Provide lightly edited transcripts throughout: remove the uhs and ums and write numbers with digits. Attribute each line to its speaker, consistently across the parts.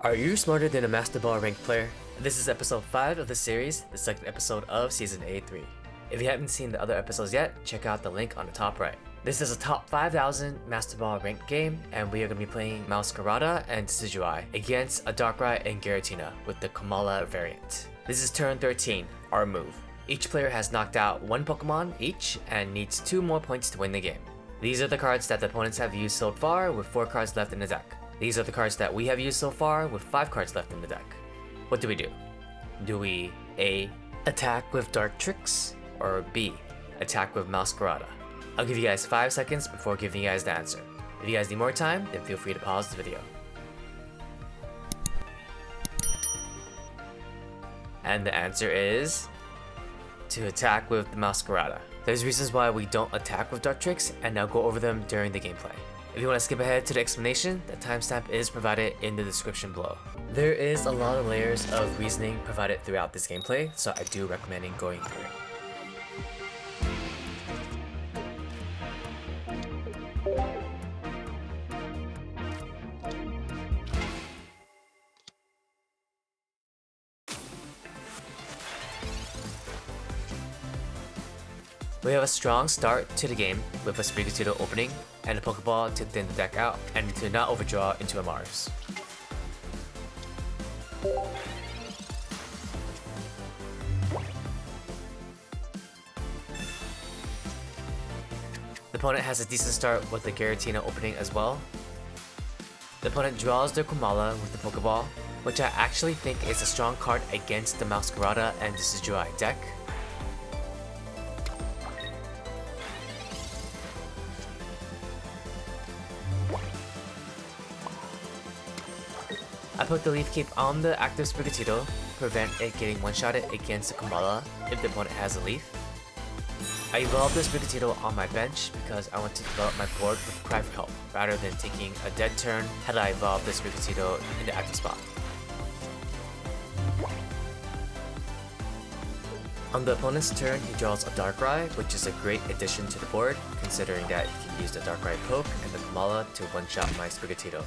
Speaker 1: Are you smarter than a Master Ball ranked player? This is episode 5 of the series, the second episode of Season A3. If you haven't seen the other episodes yet, check out the link on the top right. This is a top 5,000 Master Ball ranked game, and we are going to be playing Meowscarada and Decidueye against a Darkrai and Giratina with the Komala variant. This is turn 13, our move. Each player has knocked out one Pokemon each and needs 2 more points to win the game. These are the cards that the opponents have used so far with 4 cards left in the deck. These are the cards that we have used so far with 5 cards left in the deck. What do we do? Do we A. attack with Dark Tricks, or B. attack with Meowscarada? I'll give you guys 5 seconds before giving you guys the answer. If you guys need more time, then feel free to pause the video. And the answer is to attack with the Meowscarada. There's reasons why we don't attack with Dark Tricks, and I'll go over them during the gameplay. If you want to skip ahead to the explanation, the timestamp is provided in the description below. There is a lot of layers of reasoning provided throughout this gameplay, so I do recommend going through it. We have a strong start to the game with a Sprigatito opening and a Pokeball to thin the deck out and to not overdraw into a Mars. The opponent has a decent start with the Giratina opening as well. The opponent draws their Komala with the Pokeball, which I actually think is a strong card against the Meowscarada and Decidueye deck. I put the Leaf Cape on the active Sprigatito to prevent it getting one-shotted against the Komala if the opponent has a Leaf. I evolved the Sprigatito on my bench because I want to develop my board with Cry for Help rather than taking a dead turn had I evolved the Sprigatito in the active spot. On the opponent's turn, he draws a Darkrai, which is a great addition to the board considering that he can use the Darkrai poke and the Komala to one-shot my Sprigatito.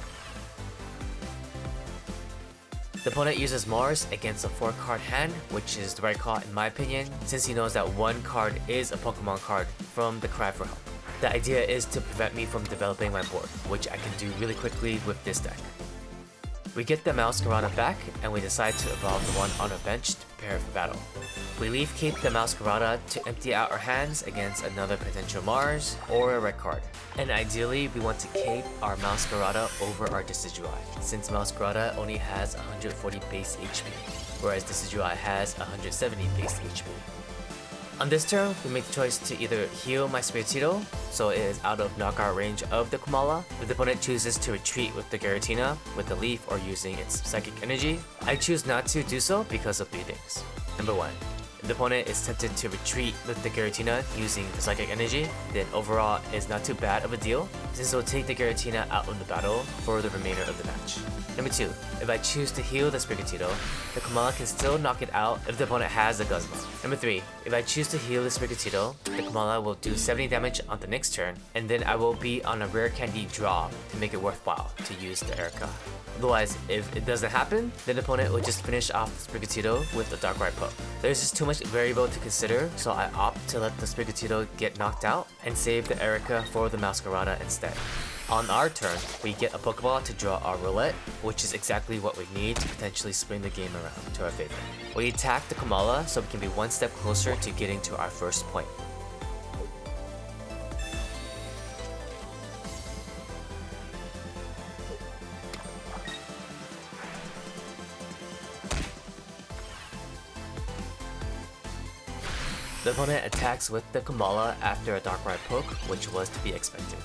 Speaker 1: The opponent uses Mars against a 4-card hand, which is the right call in my opinion, since he knows that one card is a Pokemon card from the Cry for Help. The idea is to prevent me from developing my board, which I can do really quickly with this deck. We get the Meowscarada back, and we decide to evolve the one on our bench to prepare for battle. We Leaf Cape the Meowscarada to empty out our hands against another potential Mars or a red card. And ideally, we want to cape our Meowscarada over our Decidueye, since Meowscarada only has 140 base HP, whereas Decidueye has 170 base HP. On this turn, we make the choice to either heal my Sprigatito, so it is out of knockout range of the Komala. If the opponent chooses to retreat with the Giratina, with the Leaf or using its Psychic Energy, I choose not to do so because of 3 things. Number 1. If the opponent is tempted to retreat with the Giratina using the Psychic Energy, then overall it's not too bad of a deal, since it will take the Giratina out of the battle for the remainder of the match. Number 2, if I choose to heal the Sprigatito, the Komala can still knock it out if the opponent has a Guzma. Number 3, if I choose to heal the Sprigatito, the Komala will do 70 damage on the next turn, and then I will be on a rare candy draw to make it worthwhile to use the Erica. Otherwise, if it doesn't happen, then the opponent will just finish off the Sprigatito with the Darkrai poke. There's just too much variable to consider, so I opt to let the Sprigatito get knocked out and save the Erica for the Meowscarada instead. On our turn, we get a Pokeball to draw our roulette, which is exactly what we need to potentially spin the game around to our favor. We attack the Komala so we can be one step closer to getting to our first point. The opponent attacks with the Komala after a Darkrai poke, which was to be expected.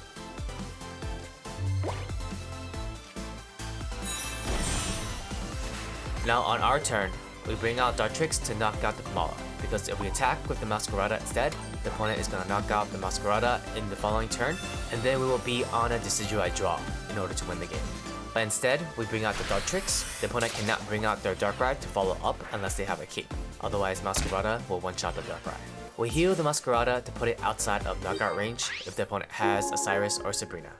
Speaker 1: Now on our turn, we bring out Dark Tricks to knock out the Komala, because if we attack with the Meowscarada instead, the opponent is going to knock out the Meowscarada in the following turn, and then we will be on a Decidueye draw in order to win the game. But instead, we bring out the Dark Tricks. The opponent cannot bring out their Darkrai to follow up unless they have a cape, otherwise Meowscarada will one-shot the Darkrai. We heal the Meowscarada to put it outside of knockout range if the opponent has a Cyrus or Sabrina.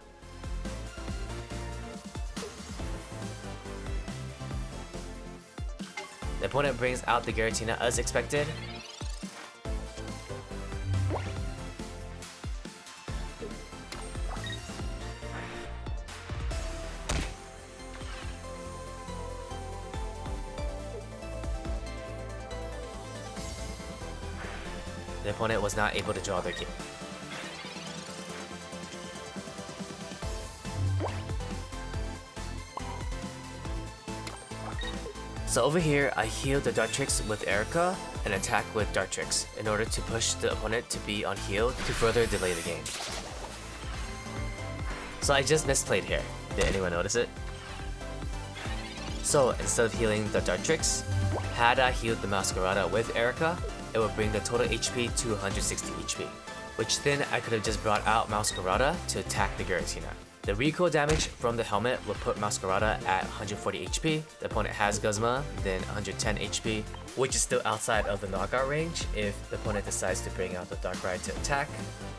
Speaker 1: The opponent brings out the Giratina as expected. The opponent was not able to draw their game. So over here, I healed the Dartrix with Erica and attack with Dartrix in order to push the opponent to be on heal to further delay the game. So I just misplayed here. Did anyone notice it? So instead of healing the Dartrix, had I healed the Meowscarada with Erica, it would bring the total HP to 160 HP, which then I could have just brought out Meowscarada to attack the Giratina. The recoil damage from the helmet will put Meowscarada at 140 HP, the opponent has Guzma, then 110 HP, which is still outside of the knockout range if the opponent decides to bring out the Darkrai to attack.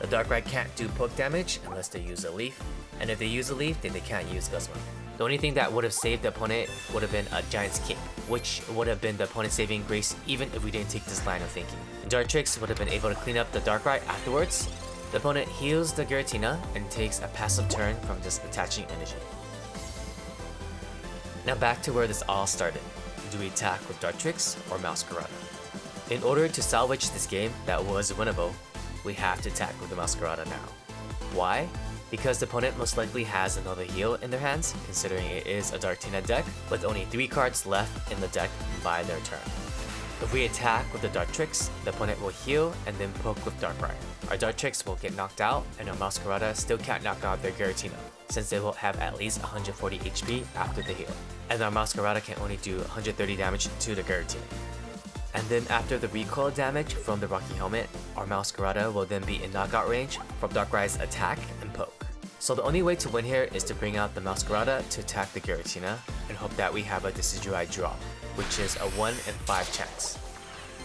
Speaker 1: The Darkrai can't do poke damage unless they use a leaf, and if they use a leaf, then they can't use Guzma. The only thing that would have saved the opponent would have been a Giant's Cape, which would have been the opponent's saving grace even if we didn't take this line of thinking. Dartrix would have been able to clean up the Darkrai afterwards. The opponent heals the Giratina and takes a passive turn from just attaching energy. Now back to where this all started. Do we attack with Dartrix or Meowscarada? In order to salvage this game that was winnable, we have to attack with the Meowscarada now. Why? Because the opponent most likely has another heal in their hands, considering it is a DarkTina deck with only 3 cards left in the deck by their turn. If we attack with the Dartrix, the opponent will heal and then poke with Darkrai. Our Dartrix will get knocked out and our Meowscarada still can't knock out their Giratina, since they will have at least 140 HP after the heal. And our Meowscarada can only do 130 damage to the Giratina. And then after the recoil damage from the Rocky Helmet, our Meowscarada will then be in knockout range from Darkrai's attack and poke. So the only way to win here is to bring out the Meowscarada to attack the Giratina and hope that we have a Decidueye draw, which is a 1 in 5 chance,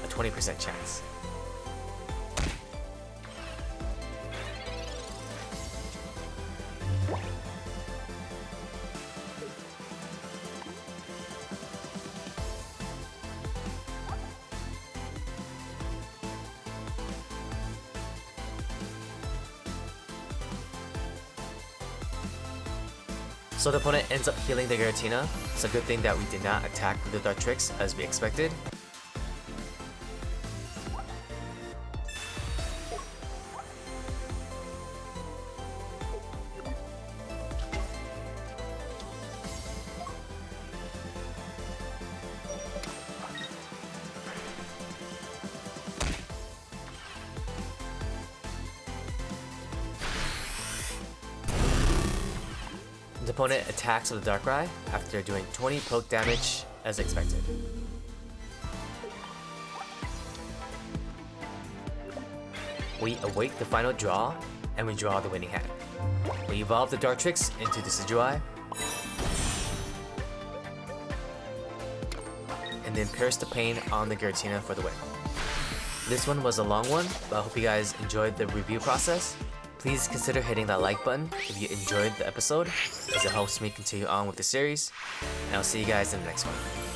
Speaker 1: a 20% chance. So the opponent ends up healing the Giratina. It's a good thing that we did not attack with the Dartrix as we expected. The opponent attacks with the Darkrai after doing 20 poke damage as expected. We await the final draw and we draw the winning hand. We evolve the Dartrix into Decidueye and then pierce the pain on the Giratina for the win. This one was a long one, but I hope you guys enjoyed the review process. Please consider hitting that like button if you enjoyed the episode, as it helps me continue on with the series, and I'll see you guys in the next one.